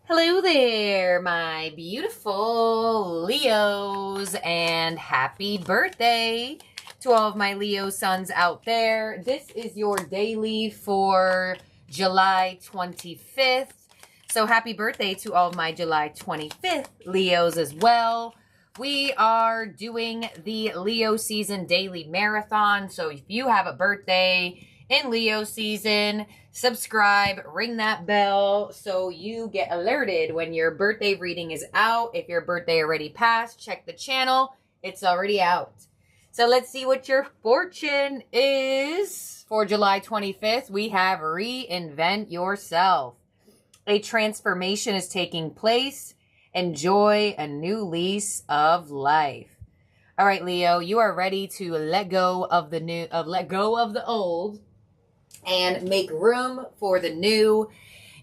Hello there, my beautiful Leos, and happy birthday to all of my Leo sons out there. This is your daily for July 25th. So happy birthday to all of my July 25th Leos as well. We are doing the Leo season daily marathon. So if you have a birthday in Leo season, subscribe, ring that bell so you get alerted when your birthday reading is out. If your birthday already passed, check the channel. It's already out. So let's see what your fortune is for July 25th. We have reinvent yourself. A transformation is taking place. Enjoy a new lease of life. All right, Leo, you are ready to let go of the new, let go of the old and make room for the new.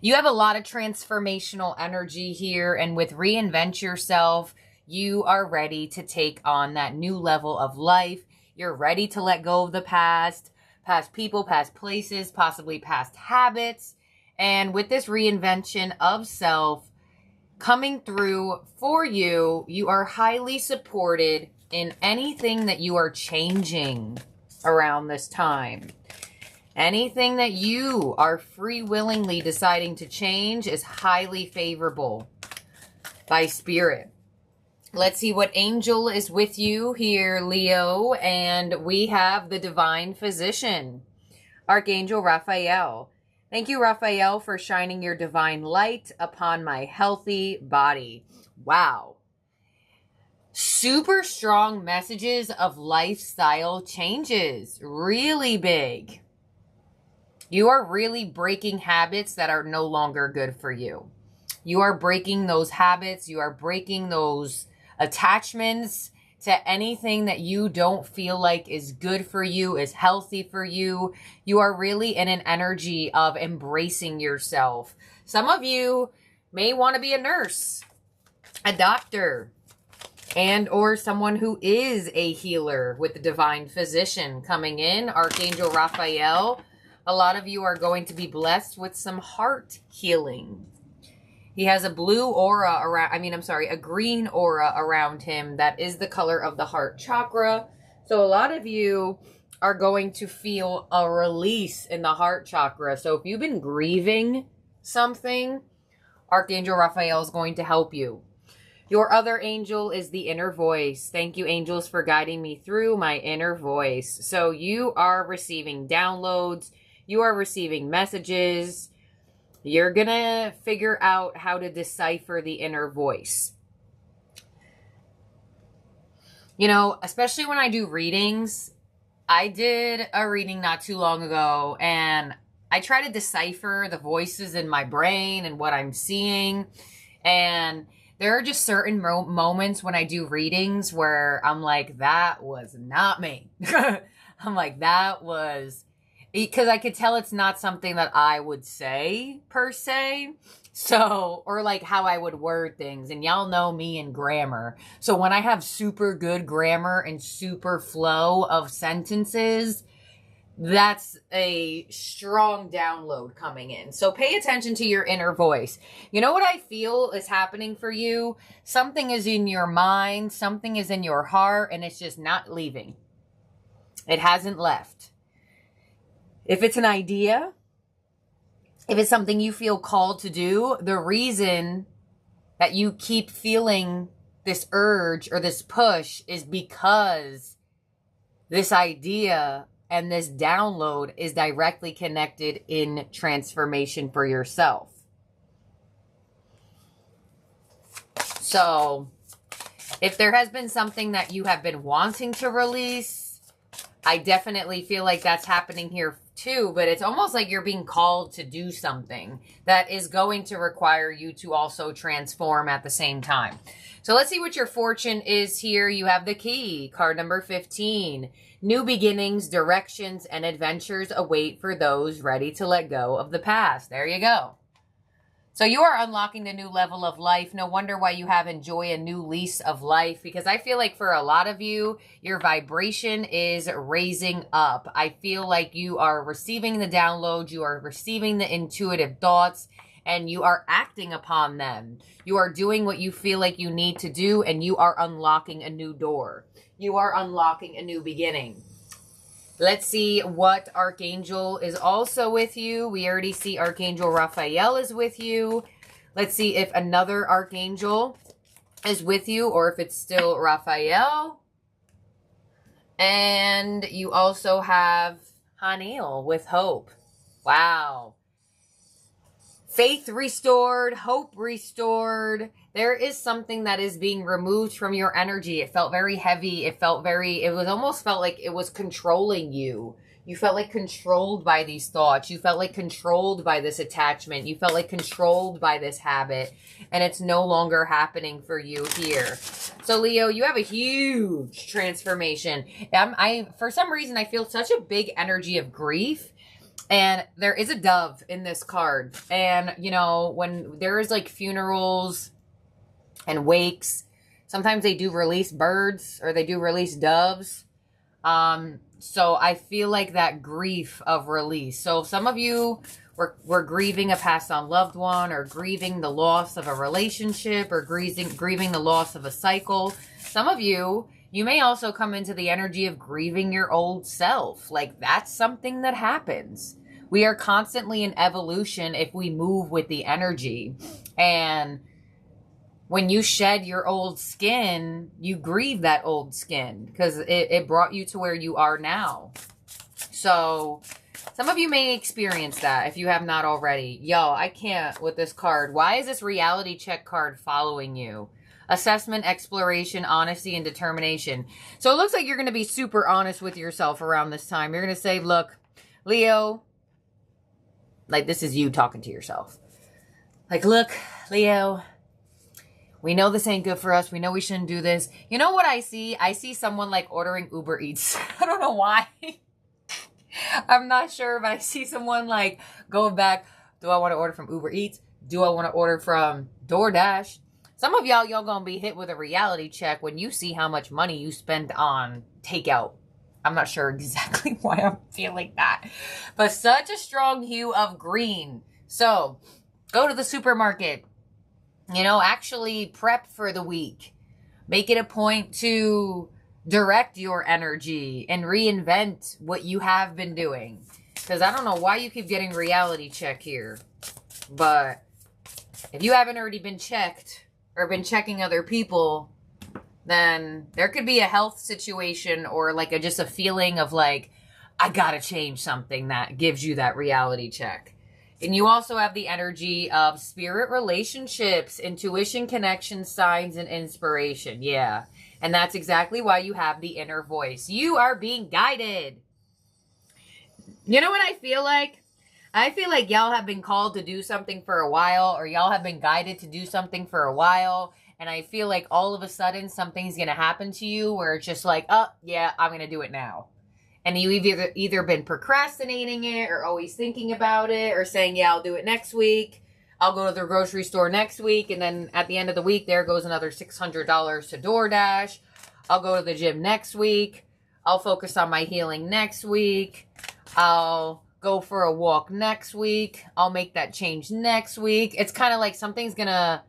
You have a lot of transformational energy here, and with reinvent yourself, you are ready to take on that new level of life. You're ready to let go of the past people, past places, possibly past habits. And with this reinvention of self coming through for you, you are highly supported in anything that you are changing around this time. Anything that you are free willingly deciding to change is highly favorable by spirit. Let's see what angel is with you here, Leo. And we have the divine physician, Archangel Raphael. Thank you, Raphael, for shining your divine light upon my healthy body. Wow. Super strong messages of lifestyle changes. Really big. You are really breaking habits that are no longer good for you. You are breaking those habits. You are breaking those attachments to anything that you don't feel like is good for you, is healthy for you. You are really in an energy of embracing yourself. Some of you may want to be a nurse, a doctor, and or someone who is a healer with the divine physician coming in, Archangel Raphael. A lot of you are going to be blessed with some heart healing. He has a blue aura around, a green aura around him that is the color of the heart chakra. So a lot of you are going to feel a release in the heart chakra. So if you've been grieving something, Archangel Raphael is going to help you. Your other angel is the inner voice. Thank you, angels, for guiding me through my inner voice. So you are receiving downloads. You are receiving messages. You're going to figure out how to decipher the inner voice. You know, especially when I do readings. I did a reading not too long ago, and I try to decipher the voices in my brain and what I'm seeing. And there are just certain moments when I do readings where I'm like, that was not me. I'm like, that was... Because I could tell it's not something that I would say, per se. So, or like how I would word things. And y'all know me and grammar. So when I have super good grammar and super flow of sentences, that's a strong download coming in. So pay attention to your inner voice. You know what I feel is happening for you? Something is in your mind, something is in your heart, and it's just not leaving. It hasn't left. If it's an idea, if it's something you feel called to do, the reason that you keep feeling this urge or this push is because this idea and this download is directly connected in transformation for yourself. So, if there has been something that you have been wanting to release, I definitely feel like that's happening here too, but it's almost like you're being called to do something that is going to require you to also transform at the same time. So let's see what your fortune is here. You have the key, card number 15. New beginnings, directions, and adventures await for those ready to let go of the past. There you go. So you are unlocking the new level of life. No wonder why you have enjoy a new lease of life, because I feel like for a lot of you, your vibration is raising up. I feel like you are receiving the downloads, you are receiving the intuitive thoughts, and you are acting upon them. You are doing what you feel like you need to do, and you are unlocking a new door. You are unlocking a new beginning. Let's see what Archangel is also with you. We already see Archangel Raphael is with you. Let's see if another Archangel is with you or if it's still Raphael. And you also have Haniel with hope. Wow. Faith restored, hope restored. There is something that is being removed from your energy. It felt very heavy. It almost felt like it was controlling you. You felt like controlled by these thoughts. You felt like controlled by this attachment. You felt like controlled by this habit. And it's no longer happening for you here. So Leo, you have a huge transformation. For some reason, I feel such a big energy of grief. And there is a dove in this card. And, you know, when there is like funerals and wakes, sometimes they do release birds or they do release doves. So I feel like that grief of release. So some of you were grieving a passed on loved one, or grieving the loss of a relationship, or grieving the loss of a cycle. Some of you may also come into the energy of grieving your old self. Like, that's something that happens. We are constantly in evolution if we move with the energy. And when you shed your old skin, you grieve that old skin because it brought you to where you are now. So some of you may experience that if you have not already. Yo, I can't with this card. Why is this reality check card following you? Assessment, exploration, honesty, and determination. So it looks like you're going to be super honest with yourself around this time. You're going to say, look, Leo, like this is you talking to yourself. Like, look, Leo, we know this ain't good for us. We know we shouldn't do this. You know what I see? I see someone like ordering Uber Eats. I don't know why. I'm not sure, but I see someone like going back. Do I want to order from Uber Eats? Do I want to order from DoorDash? Some of y'all gonna be hit with a reality check when you see how much money you spend on takeout. I'm not sure exactly why I'm feeling that. But such a strong hue of green. So, go to the supermarket. You know, actually prep for the week. Make it a point to direct your energy and reinvent what you have been doing. Because I don't know why you keep getting reality check here. But if you haven't already been checked or been checking other people, then there could be a health situation or like just a feeling of like, I gotta change something that gives you that reality check. And you also have the energy of spirit relationships, intuition, connection, signs, and inspiration. Yeah. And that's exactly why you have the inner voice. You are being guided. You know what I feel like? I feel like y'all have been called to do something for a while, or y'all have been guided to do something for a while. And I feel like all of a sudden something's going to happen to you where it's just like, oh, yeah, I'm going to do it now. And you've either been procrastinating it or always thinking about it or saying, yeah, I'll do it next week. I'll go to the grocery store next week. And then at the end of the week, there goes another $600 to DoorDash. I'll go to the gym next week. I'll focus on my healing next week. I'll go for a walk next week. I'll make that change next week. It's kind of like something's going to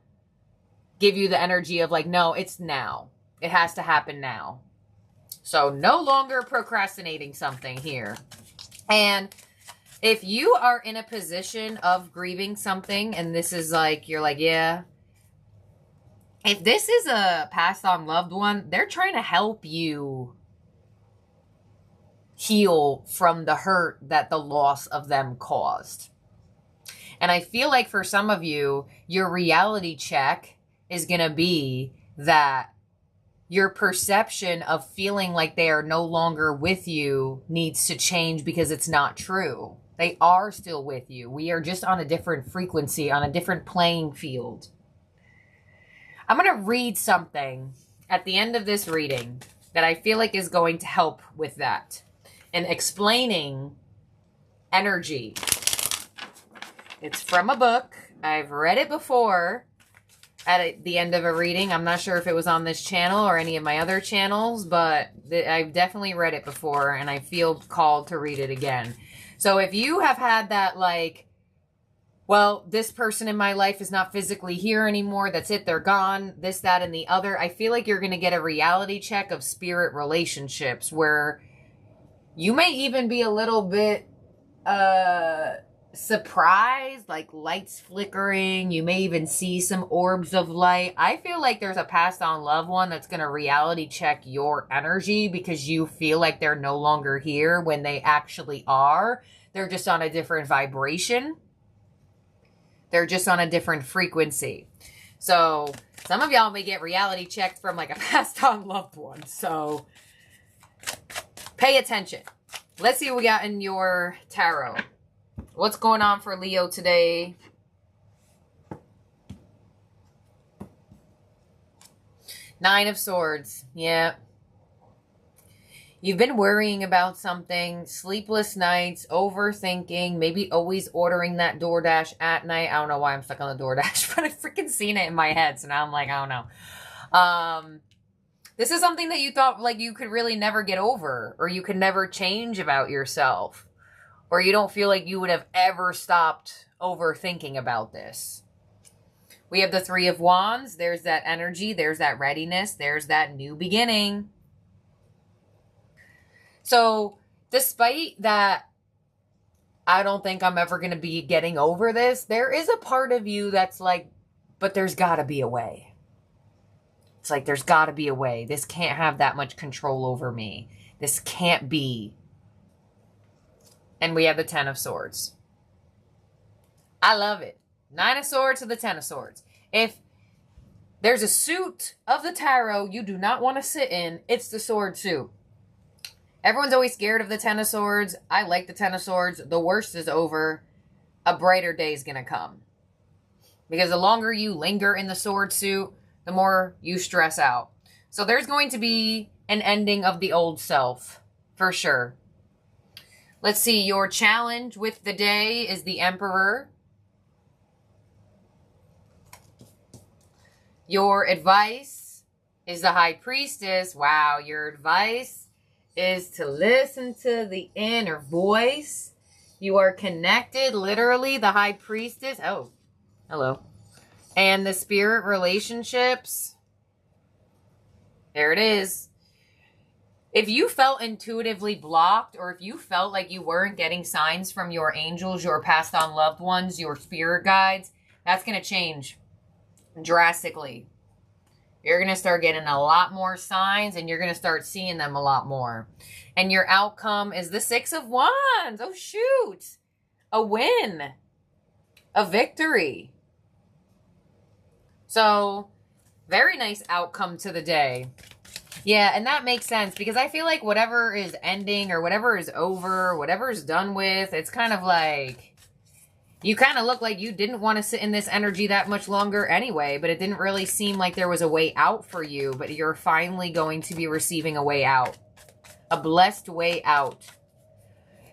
give you the energy of like, no, it's now. It has to happen now. So no longer procrastinating something here. And if you are in a position of grieving something and this is like, you're like, yeah. If this is a passed on loved one, they're trying to help you heal from the hurt that the loss of them caused. And I feel like for some of you, your reality check is going to be that your perception of feeling like they are no longer with you needs to change because it's not true. They are still with you. We are just on a different frequency, on a different playing field. I'm going to read something at the end of this reading that I feel like is going to help with that and explaining energy. It's from a book. I've read it before. At the end of a reading. I'm not sure if it was on this channel or any of my other channels, but I've definitely read it before and I feel called to read it again. So if you have had that like well, this person in my life is not physically here anymore. That's it. They're gone. This, that, and the other. I feel like you're going to get a reality check of spirit relationships where you may even be a little bit surprised, like lights flickering. You may even see some orbs of light. I feel like there's a passed on loved one that's going to reality check your energy because you feel like they're no longer here when they actually are. They're just on a different vibration. They're just on a different frequency. So some of y'all may get reality checked from like a passed on loved one. So pay attention. Let's see what we got in your tarot. What's going on for Leo today? Nine of Swords. Yeah. You've been worrying about something, sleepless nights, overthinking, maybe always ordering that DoorDash at night. I don't know why I'm stuck on the DoorDash, but I've freaking seen it in my head. So now I'm like, I don't know. This is something that you thought like you could really never get over, or you could never change about yourself, or you don't feel like you would have ever stopped overthinking about this. We have the Three of Wands. There's that energy. There's that readiness. There's that new beginning. So despite that, I don't think I'm ever going to be getting over this. There is a part of you that's like, but there's got to be a way. It's like, there's got to be a way. This can't have that much control over me. This can't be. And we have the Ten of Swords. I love it. Nine of Swords to the Ten of Swords. If there's a suit of the tarot you do not want to sit in, it's the sword suit. Everyone's always scared of the Ten of Swords. I like the Ten of Swords. The worst is over. A brighter day is going to come. Because the longer you linger in the sword suit, the more you stress out. So there's going to be an ending of the old self. For sure. Let's see. Your challenge with the day is the Emperor. Your advice is the High Priestess. Wow. Your advice is to listen to the inner voice. You are connected, literally, the High Priestess. Oh, hello. And the spirit relationships. There it is. If you felt intuitively blocked, or if you felt like you weren't getting signs from your angels, your passed on loved ones, your spirit guides, that's going to change drastically. You're going to start getting a lot more signs, and you're going to start seeing them a lot more. And your outcome is the Six of Wands. Oh, shoot. A win. A victory. So, very nice outcome to the day. Yeah, and that makes sense, because I feel like whatever is ending, or whatever is over, whatever is done with, it's kind of like, you kind of look like you didn't want to sit in this energy that much longer anyway, but it didn't really seem like there was a way out for you, but you're finally going to be receiving a way out. A blessed way out.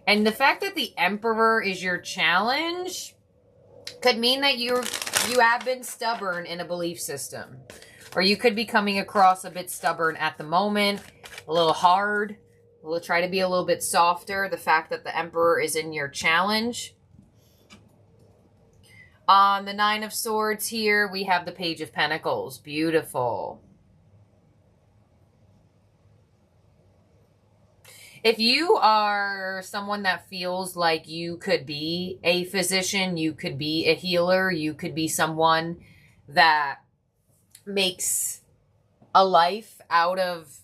And the fact that the Emperor is your challenge could mean that you have been stubborn in a belief system. Or you could be coming across a bit stubborn at the moment, a little hard. We'll try to be a little bit softer. The fact that the Emperor is in your challenge. On the Nine of Swords here, we have the Page of Pentacles. Beautiful. If you are someone that feels like you could be a physician, you could be a healer, you could be someone that makes a life out of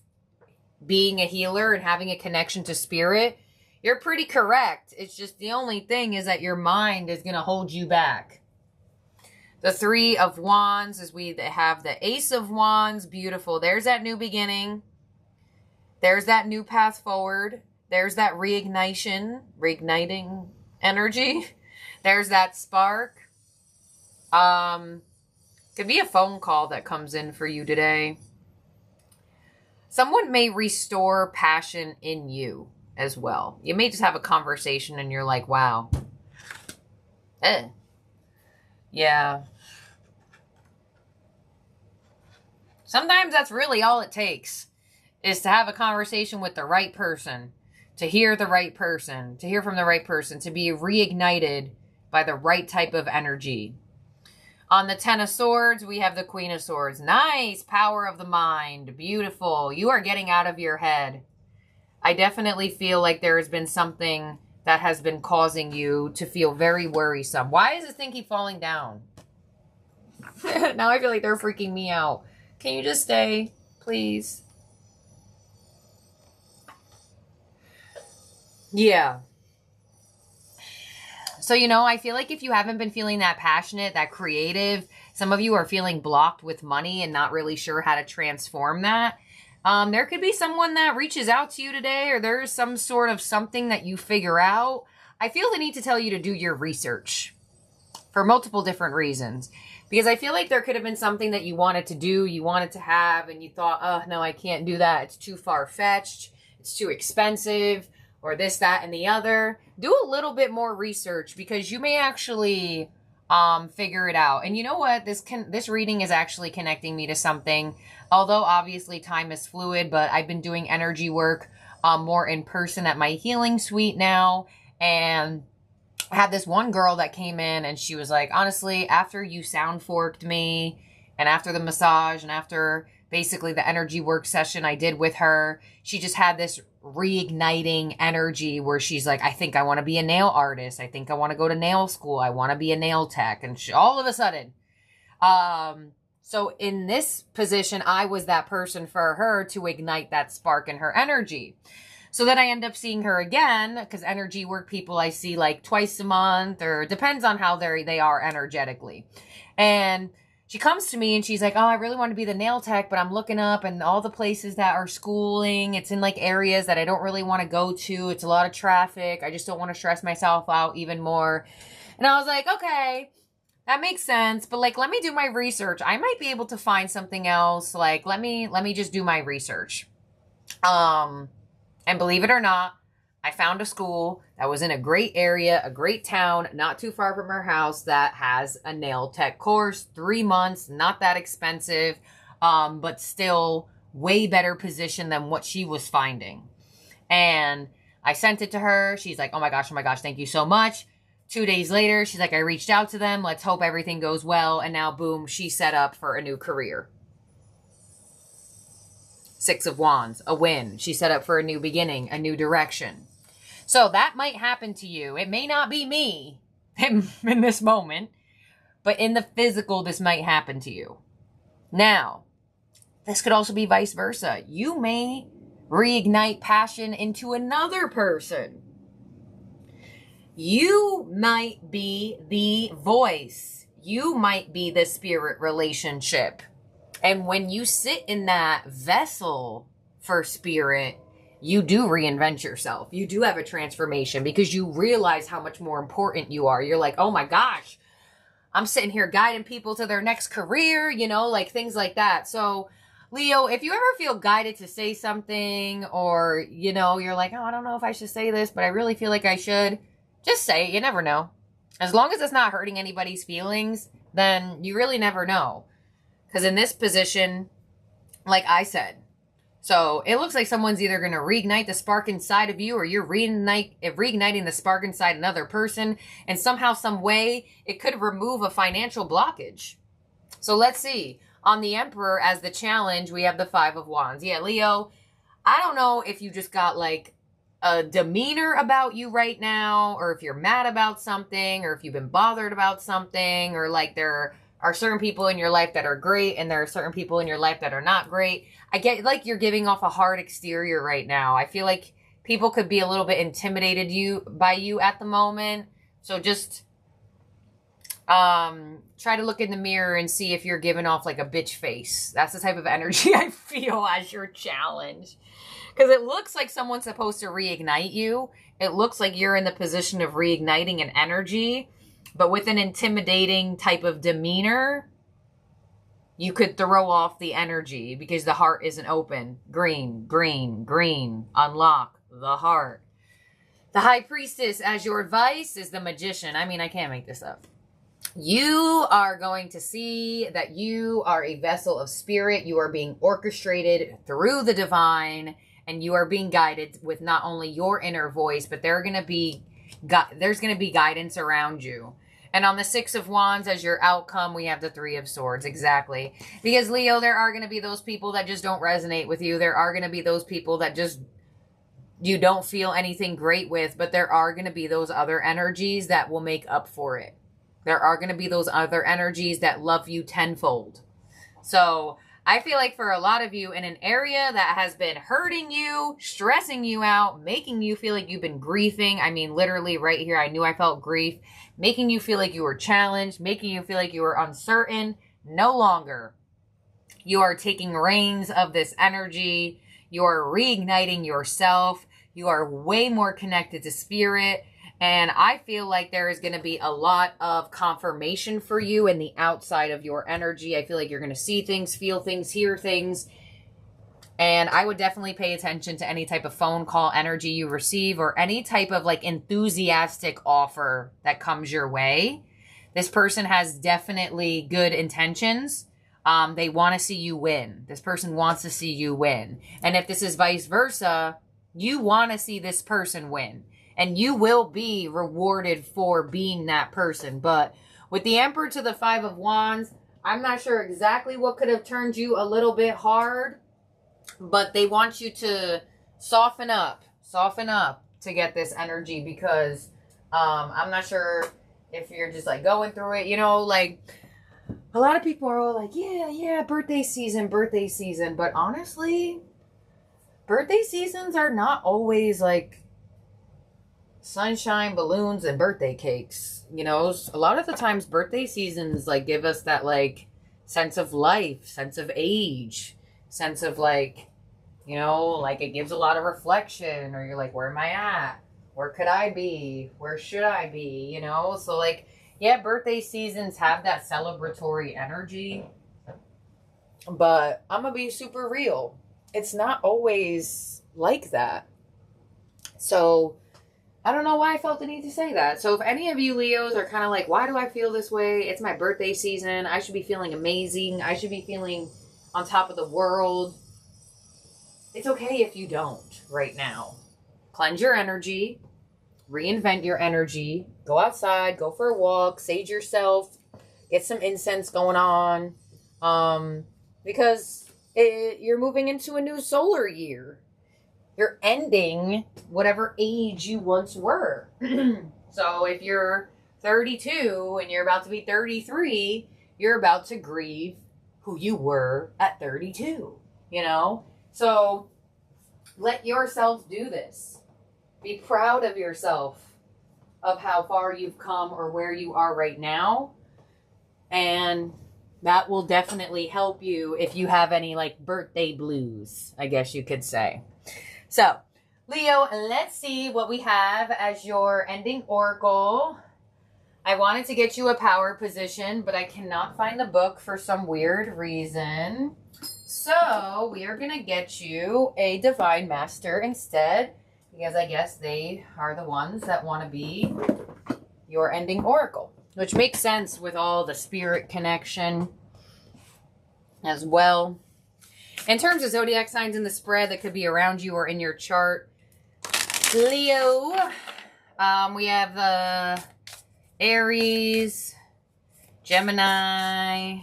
being a healer and having a connection to spirit, you're pretty correct. It's just the only thing is that your mind is going to hold you back. The Three of Wands, as we have the Ace of Wands. Beautiful. There's that new beginning. There's that new path forward. There's that reigniting energy. There's that spark. Could be a phone call that comes in for you today. Someone may restore passion in you as well. You may just have a conversation and you're like, wow. Yeah. Sometimes that's really all it takes, is to have a conversation with the right person, to hear the right person, to hear from the right person, to be reignited by the right type of energy. On the Ten of Swords, we have the Queen of Swords. Nice. Power of the mind. Beautiful. You are getting out of your head. I definitely feel like there has been something that has been causing you to feel very worrisome. Why does this thing keep falling down? Now I feel like they're freaking me out. Can you just stay, please? Yeah. So, you know, I feel like if you haven't been feeling that passionate, that creative, some of you are feeling blocked with money and not really sure how to transform that. There could be someone that reaches out to you today, or there's some sort of something that you figure out. I feel the need to tell you to do your research for multiple different reasons. Because I feel like there could have been something that you wanted to do, you wanted to have, and you thought, oh, no, I can't do that. It's too far-fetched. It's too expensive, or this, that, and the other. Do a little bit more research, because you may actually figure it out. And you know what? This reading is actually connecting me to something. Although, obviously, time is fluid, but I've been doing energy work more in person at my healing suite now. And I had this one girl that came in, and she was like, honestly, after you sound forked me, and after the massage, and after basically the energy work session I did with her, she just had this reigniting energy where she's like, I think I want to be a nail artist. I think I want to go to nail school. I want to be a nail tech. And all of a sudden, so in this position, I was that person for her to ignite that spark in her energy. So then I end up seeing her again, because energy work people I see like twice a month, or depends on how they are energetically. And she comes to me and she's like, oh, I really want to be the nail tech, but I'm looking up and all the places that are schooling, it's in like areas that I don't really want to go to. It's a lot of traffic. I just don't want to stress myself out even more. And I was like, okay, that makes sense. But like, let me do my research. I might be able to find something else. Like, let me just do my research. And believe it or not, I found a school that was in a great area, a great town, not too far from her house, that has a nail tech course, 3 months, not that expensive, but still way better position than what she was finding. And I sent it to her. She's like, oh my gosh, thank you so much. 2 days later, she's like, I reached out to them. Let's hope everything goes well. And now, boom, she's set up for a new career. 6 of Wands, a win. She's set up for a new beginning, a new direction. So that might happen to you. It may not be me in this moment, but in the physical, this might happen to you. Now, this could also be vice versa. You may reignite passion into another person. You might be the voice. You might be the spirit relationship. And when you sit in that vessel for spirit, you do reinvent yourself. You do have a transformation because you realize how much more important you are. You're like, oh my gosh, I'm sitting here guiding people to their next career, you know, like things like that. So Leo, if you ever feel guided to say something, or, you know, you're like, oh, I don't know if I should say this, but I really feel like I should, just say it. You never know. As long as it's not hurting anybody's feelings, then you really never know. Because in this position, like I said, so it looks like someone's either going to reignite the spark inside of you, or you're reigniting the spark inside another person. And somehow, some way, it could remove a financial blockage. So let's see. On the Emperor as the challenge, we have the 5 of Wands. Yeah, Leo, I don't know if you just got like a demeanor about you right now, or if you're mad about something, or if you've been bothered about something, or like there are certain people in your life that are great and there are certain people in your life that are not great. I get like you're giving off a hard exterior right now. I feel like people could be a little bit intimidated by you at the moment. So just try to look in the mirror and see if you're giving off like a bitch face. That's the type of energy I feel as your challenge. Because it looks like someone's supposed to reignite you. It looks like you're in the position of reigniting an energy. But with an intimidating type of demeanor, you could throw off the energy because the heart isn't open. Green, green, green. Unlock the heart. The High Priestess as your advice is the Magician. I mean, I can't make this up. You are going to see that you are a vessel of spirit. You are being orchestrated through the divine, and you are being guided with not only your inner voice, but there are going to be there's going to be guidance around you. And on the Six of Wands, as your outcome, we have the Three of Swords. Exactly. Because, Leo, there are going to be those people that just don't resonate with you. There are going to be those people that just you don't feel anything great with. But there are going to be those other energies that will make up for it. There are going to be those other energies that love you tenfold. So I feel like for a lot of you in an area that has been hurting you, stressing you out, making you feel like you've been grieving. I mean, literally right here, I knew I felt grief. Making you feel like you were challenged, making you feel like you were uncertain. No longer. You are taking reins of this energy. You are reigniting yourself. You are way more connected to spirit. And I feel like there is going to be a lot of confirmation for you in the outside of your energy. I feel like you're going to see things, feel things, hear things. And I would definitely pay attention to any type of phone call energy you receive or any type of like enthusiastic offer that comes your way. This person has definitely good intentions. They want to see you win. This person wants to see you win. And if this is vice versa, you want to see this person win. And you will be rewarded for being that person. But with the Emperor to the Five of Wands, I'm not sure exactly what could have turned you a little bit hard. But they want you to soften up to get this energy. Because I'm not sure if you're just like going through it. You know, like a lot of people are all like, yeah, birthday season. But honestly, birthday seasons are not always like sunshine, balloons, and birthday cakes. You know, a lot of the times birthday seasons like give us that like sense of life, sense of age, sense of like, you know, like it gives a lot of reflection, or you're like, where am I at? Where could I be? Where should I be? You know, so like, yeah, birthday seasons have that celebratory energy, but I'm gonna be super real. It's not always like that. So I don't know why I felt the need to say that. So if any of you Leos are kind of like, why do I feel this way? It's my birthday season. I should be feeling amazing. I should be feeling on top of the world. It's okay if you don't right now. Cleanse your energy. Reinvent your energy. Go outside. Go for a walk. Sage yourself. Get some incense going on. Because you're moving into a new solar year. You're ending whatever age you once were. So if you're 32 and you're about to be 33, you're about to grieve who you were at 32, you know? So let yourself do this. Be proud of yourself, of how far you've come or where you are right now. And that will definitely help you if you have any like birthday blues, I guess you could say. So, Leo, let's see what we have as your ending oracle. I wanted to get you a power position, but I cannot find the book for some weird reason. So, we are going to get you a Divine Master instead, because I guess they are the ones that want to be your ending oracle, which makes sense with all the spirit connection as well. In terms of zodiac signs in the spread that could be around you or in your chart, Leo, we have the Aries, Gemini,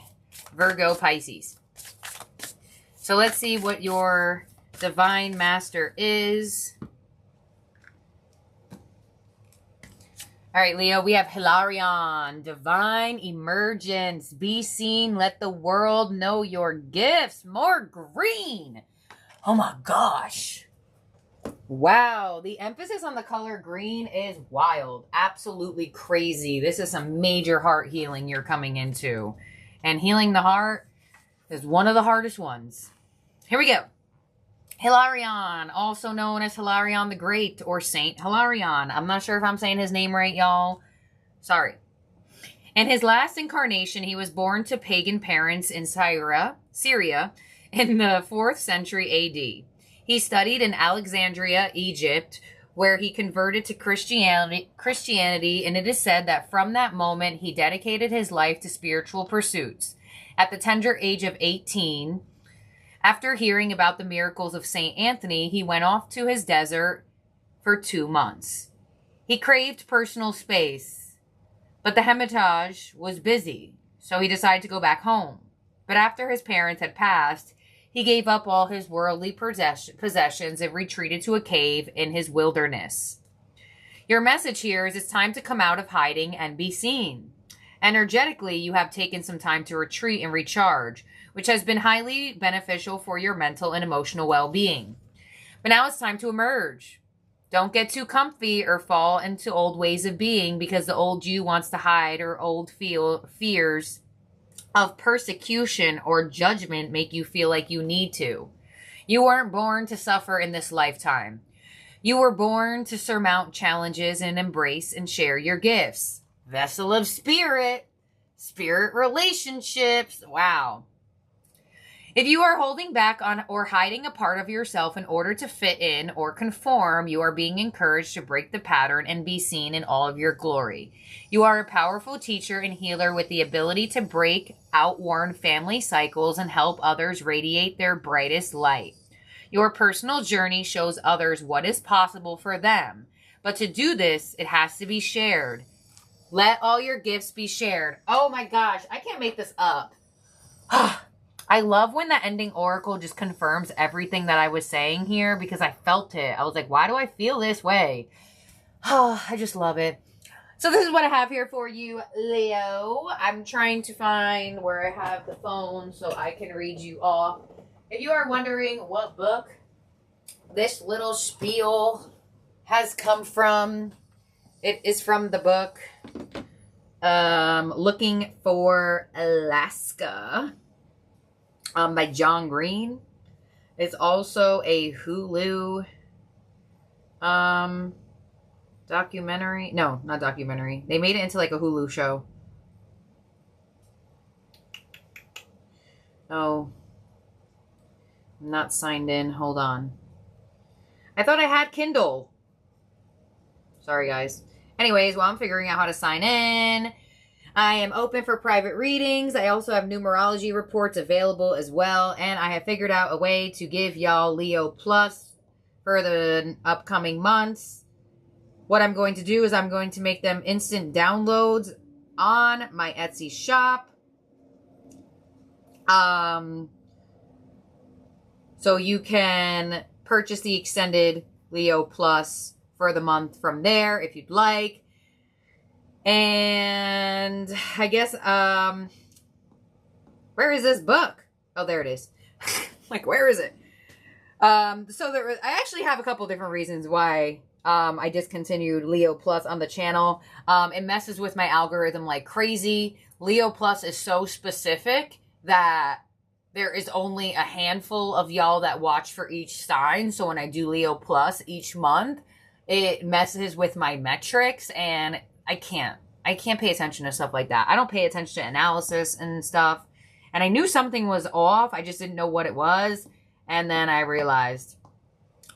Virgo, Pisces. So let's see what your Divine Master is. All right, Leo, we have Hilarion, Divine Emergence. Be seen, let the world know your gifts. More green. Oh my gosh. Wow, the emphasis on the color green is wild. Absolutely crazy. This is some major heart healing you're coming into. And healing the heart is one of the hardest ones. Here we go. Hilarion, also known as Hilarion the Great or Saint Hilarion. I'm not sure if I'm saying his name right, y'all. Sorry. In his last incarnation, he was born to pagan parents in Syria in the 4th century AD. He studied in Alexandria, Egypt, where he converted to Christianity, and it is said that from that moment, he dedicated his life to spiritual pursuits. At the tender age of 18, after hearing about the miracles of St. Anthony, he went off to his desert for 2 months. He craved personal space, but the Hermitage was busy, so he decided to go back home. But after his parents had passed, he gave up all his worldly possessions and retreated to a cave in his wilderness. Your message here is it's time to come out of hiding and be seen. Energetically, you have taken some time to retreat and recharge, which has been highly beneficial for your mental and emotional well-being. But now it's time to emerge. Don't get too comfy or fall into old ways of being because the old you wants to hide, or old fears of persecution or judgment make you feel like you need to. You weren't born to suffer in this lifetime. You were born to surmount challenges and embrace and share your gifts. Vessel of spirit, spirit relationships. Wow. If you are holding back on or hiding a part of yourself in order to fit in or conform, you are being encouraged to break the pattern and be seen in all of your glory. You are a powerful teacher and healer with the ability to break outworn family cycles and help others radiate their brightest light. Your personal journey shows others what is possible for them. But to do this, it has to be shared. Let all your gifts be shared. Oh my gosh, I can't make this up. I love when the ending oracle just confirms everything that I was saying here because I felt it. I was like, why do I feel this way? Oh, I just love it. So this is what I have here for you, Leo. I'm trying to find where I have the phone so I can read you off. If you are wondering what book this little spiel has come from, it is from the book Looking for Alaska. By John Green. It's also a Hulu documentary. No, not documentary. They made it into like a Hulu show. No. I'm not signed in. Hold on. I thought I had Kindle. Sorry, guys. Anyways, while I'm figuring out how to sign in, I am open for private readings. I also have numerology reports available as well. And I have figured out a way to give y'all Leo Plus for the upcoming months. What I'm going to do is I'm going to make them instant downloads on my Etsy shop. So you can purchase the extended Leo Plus for the month from there if you'd like. And I guess, where is this book? Oh, there it is. Like, where is it? I actually have a couple different reasons why, I discontinued Leo Plus on the channel. It messes with my algorithm like crazy. Leo Plus is so specific that there is only a handful of y'all that watch for each sign. So when I do Leo Plus each month, it messes with my metrics and I can't pay attention to stuff like that. I don't pay attention to analysis and stuff. And I knew something was off. I just didn't know what it was. And then I realized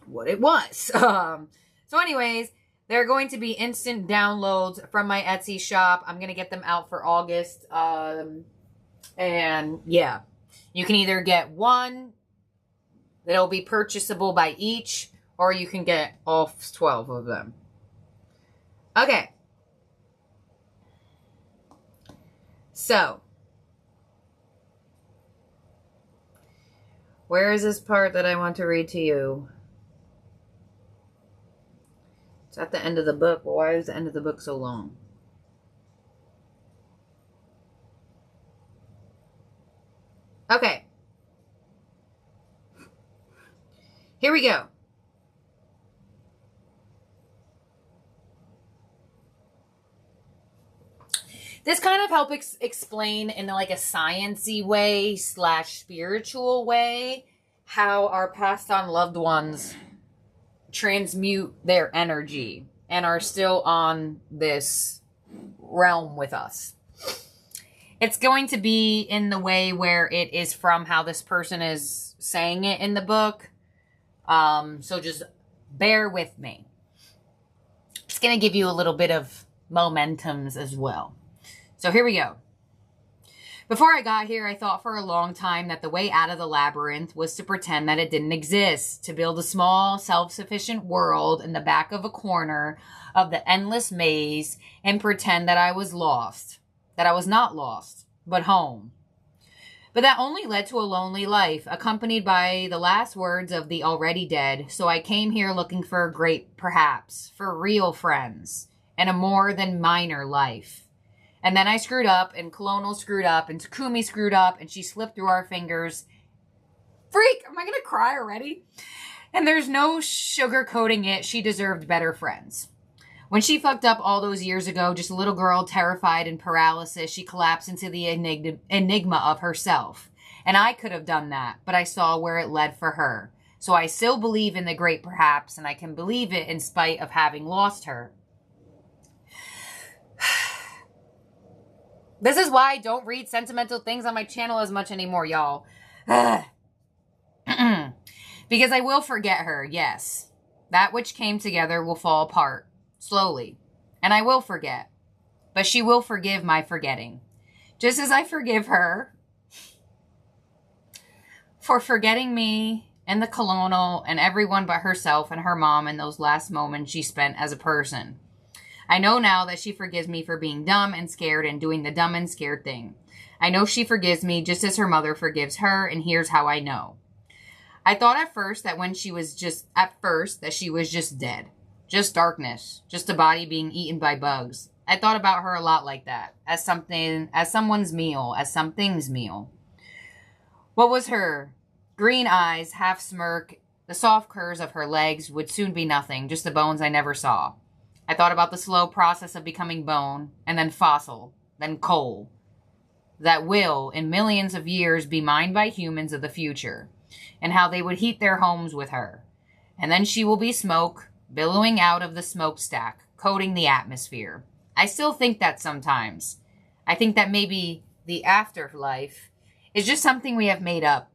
what it was. So anyways, they're going to be instant downloads from my Etsy shop. I'm going to get them out for August. And yeah, you can either get one that'll be purchasable by each, or you can get all 12 of them. Okay. So, where is this part that I want to read to you? It's at the end of the book, but why is the end of the book so long? Okay. Here we go. This kind of helps explain in like a science-y way / spiritual way how our passed on loved ones transmute their energy and are still on this realm with us. It's going to be in the way where it is from how this person is saying it in the book. So just bear with me. It's going to give you a little bit of momentums as well. So here we go. Before I got here, I thought for a long time that the way out of the labyrinth was to pretend that it didn't exist, to build a small, self-sufficient world in the back of a corner of the endless maze and pretend that I was lost, that I was not lost, but home. But that only led to a lonely life, accompanied by the last words of the already dead. So I came here looking for a great, perhaps, for real friends, and a more than minor life. And then I screwed up, and Colonel screwed up, and Takumi screwed up, and she slipped through our fingers. Freak! Am I gonna cry already? And there's no sugarcoating it. She deserved better friends. When she fucked up all those years ago, just a little girl terrified and paralysis, she collapsed into the enigma of herself. And I could have done that, but I saw where it led for her. So I still believe in the great perhaps, and I can believe it in spite of having lost her. This is why I don't read sentimental things on my channel as much anymore, y'all. Because I will forget her, yes. That which came together will fall apart. Slowly. And I will forget. But she will forgive my forgetting. Just as I forgive her for forgetting me and the Colonel and everyone but herself and her mom in those last moments she spent as a person. I know now that she forgives me for being dumb and scared and doing the dumb and scared thing. I know she forgives me just as her mother forgives her, and here's how I know. I thought at first that she was just dead. Just darkness. Just a body being eaten by bugs. I thought about her a lot like that. As someone's meal. As something's meal. What was her? Green eyes, half smirk. The soft curves of her legs would soon be nothing. Just the bones I never saw. I thought about the slow process of becoming bone. And then fossil. Then coal. That will, in millions of years, be mined by humans of the future. And how they would heat their homes with her. And then she will be smoke. Billowing out of the smokestack, coating the atmosphere. I still think that sometimes. I think that maybe the afterlife is just something we have made up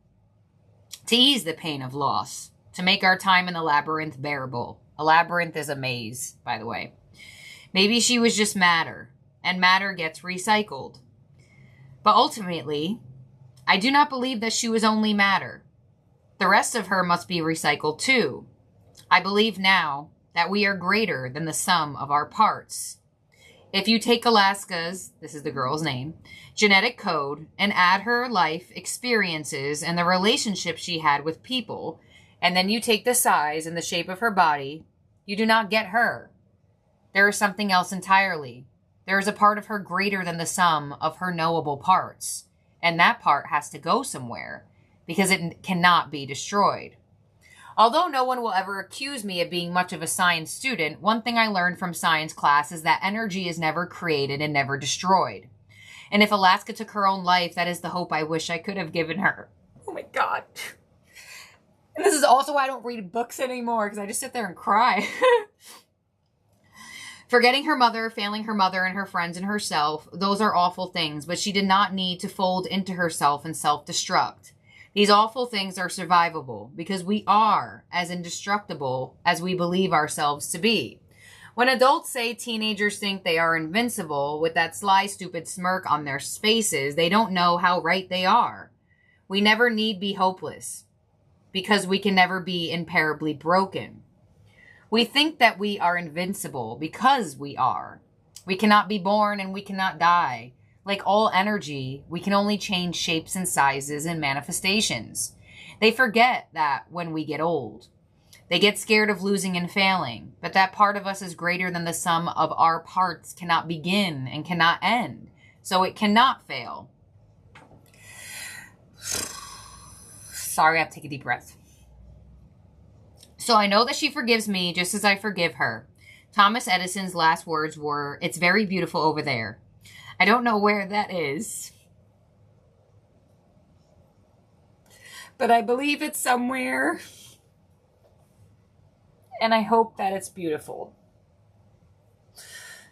to ease the pain of loss, to make our time in the labyrinth bearable. A labyrinth is a maze, by the way. Maybe she was just matter, and matter gets recycled. But ultimately, I do not believe that she was only matter. The rest of her must be recycled too. I believe now that we are greater than the sum of our parts. If you take Alaska's, this is the girl's name, genetic code and add her life experiences and the relationships she had with people, and then you take the size and the shape of her body, you do not get her. There is something else entirely. There is a part of her greater than the sum of her knowable parts, and that part has to go somewhere because it cannot be destroyed. Although no one will ever accuse me of being much of a science student, one thing I learned from science class is that energy is never created and never destroyed. And if Alaska took her own life, that is the hope I wish I could have given her. Oh my God. And this is also why I don't read books anymore, because I just sit there and cry. Forgetting her mother, failing her mother and her friends and herself, those are awful things, but she did not need to fold into herself and self-destruct. These awful things are survivable because we are as indestructible as we believe ourselves to be. When adults say teenagers think they are invincible with that sly, stupid smirk on their faces, they don't know how right they are. We never need be hopeless because we can never be imperably broken. We think that we are invincible because we are. We cannot be born and we cannot die. Like all energy, we can only change shapes and sizes and manifestations. They forget that when we get old. They get scared of losing and failing, but that part of us is greater than the sum of our parts cannot begin and cannot end, so it cannot fail. Sorry, I have to take a deep breath. So I know that she forgives me just as I forgive her. Thomas Edison's last words were, "It's very beautiful over there." I don't know where that is, but I believe it's somewhere, and I hope that it's beautiful.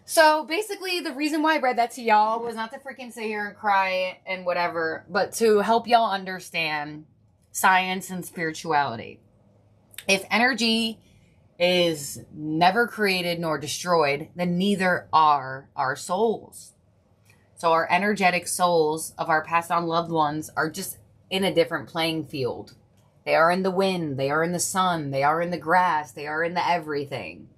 So basically, the reason why I read that to y'all was not to freaking sit here and cry and whatever, but to help y'all understand science and spirituality. If energy is never created nor destroyed, then neither are our souls. So our energetic souls of our passed on loved ones are just in a different playing field. They are in the wind. They are in the sun. They are in the grass. They are in the everything.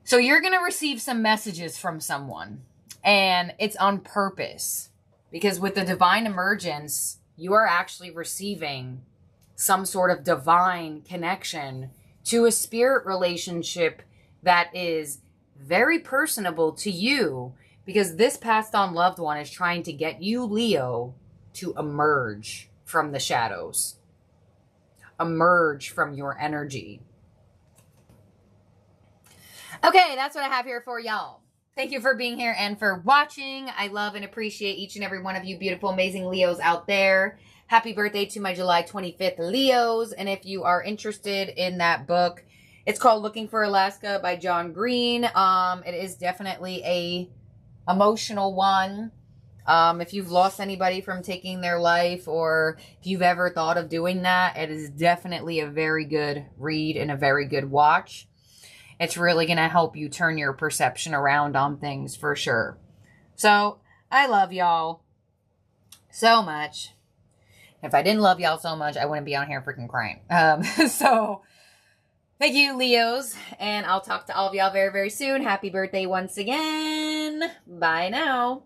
So you're going to receive some messages from someone. And it's on purpose. Because with the divine emergence, you are actually receiving some sort of divine connection to a spirit relationship that is very personable to you, because this passed on loved one is trying to get you, Leo, to emerge from the shadows, emerge from your energy. Okay, that's what I have here for y'all. Thank you for being here and for watching. I love and appreciate each and every one of you beautiful, amazing Leos out there. Happy birthday to my July 25th Leos. And if you are interested in that book, it's called Looking for Alaska by John Green. It is definitely a emotional one. If you've lost anybody from taking their life, or if you've ever thought of doing that, it is definitely a very good read and a very good watch. It's really going to help you turn your perception around on things for sure. So, I love y'all so much. If I didn't love y'all so much, I wouldn't be on here freaking crying. So, thank you, Leos. And I'll talk to all of y'all very, very soon. Happy birthday once again. Bye now.